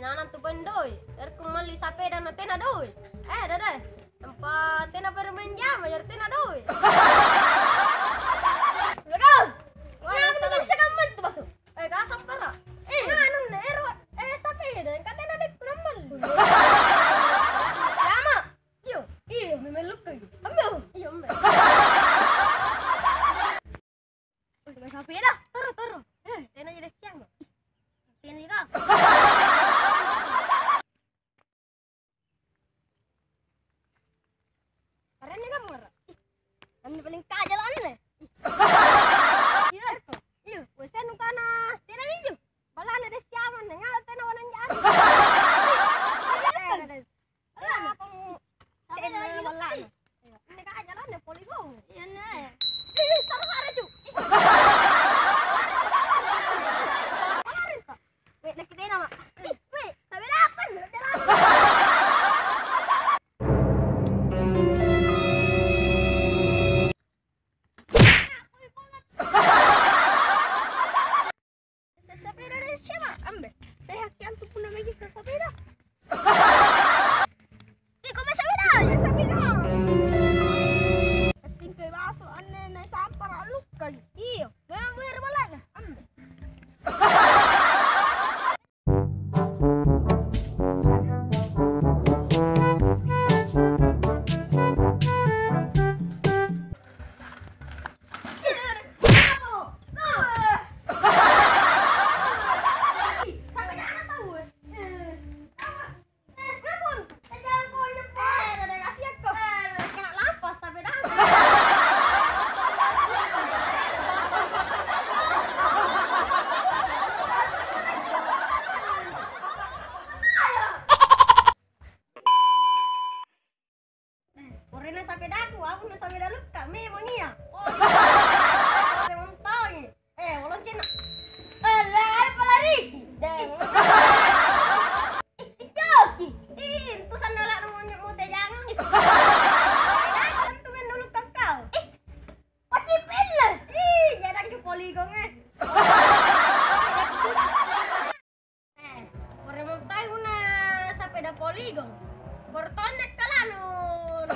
Inanan tu bendoi. Mali sapeda na tena doi. Dada. Tempat tena bermain jam ajar tena doi. Udah. Wah, salah sekamat tu masuk. Ka sampara. Nganu ne ero sapeda ka tena dek namal. Lama. Iyo memeluk ke. Ambil. Iyo ambil. Udah sapeda. Taruh. Tena jadi siang. Tena juga. Karena kan marah. Anu paling kajalan nih. Iya, wes anu kana. Tena hijau. Balana des siaman ngal tena wanan jas. Lah apa mu? Tena balana. Ini kajalan nih poligon. Iya nih. Sara-sara cu. Wait, nak kita nama. Wait, sampai dapat. Sepeda dari siapa? Ambil. Saya hakian tu pun namanya sepeda. Kau masih sepeda? Ya sepeda. Singkai masuk aneh sampar alukan. Iyo, memang bener balana. Ambil. Korena sepeda aku na sepeda lu kami memang iya. Memang tahu ni. Walau cina. Apa lari? Joki. Itu sandalak namanya mau jangan. Kan tu men dulu kakau. Pasti pilih. Jangan ke poligon Korena tahu na sepeda poligon. Bertonek kalanun.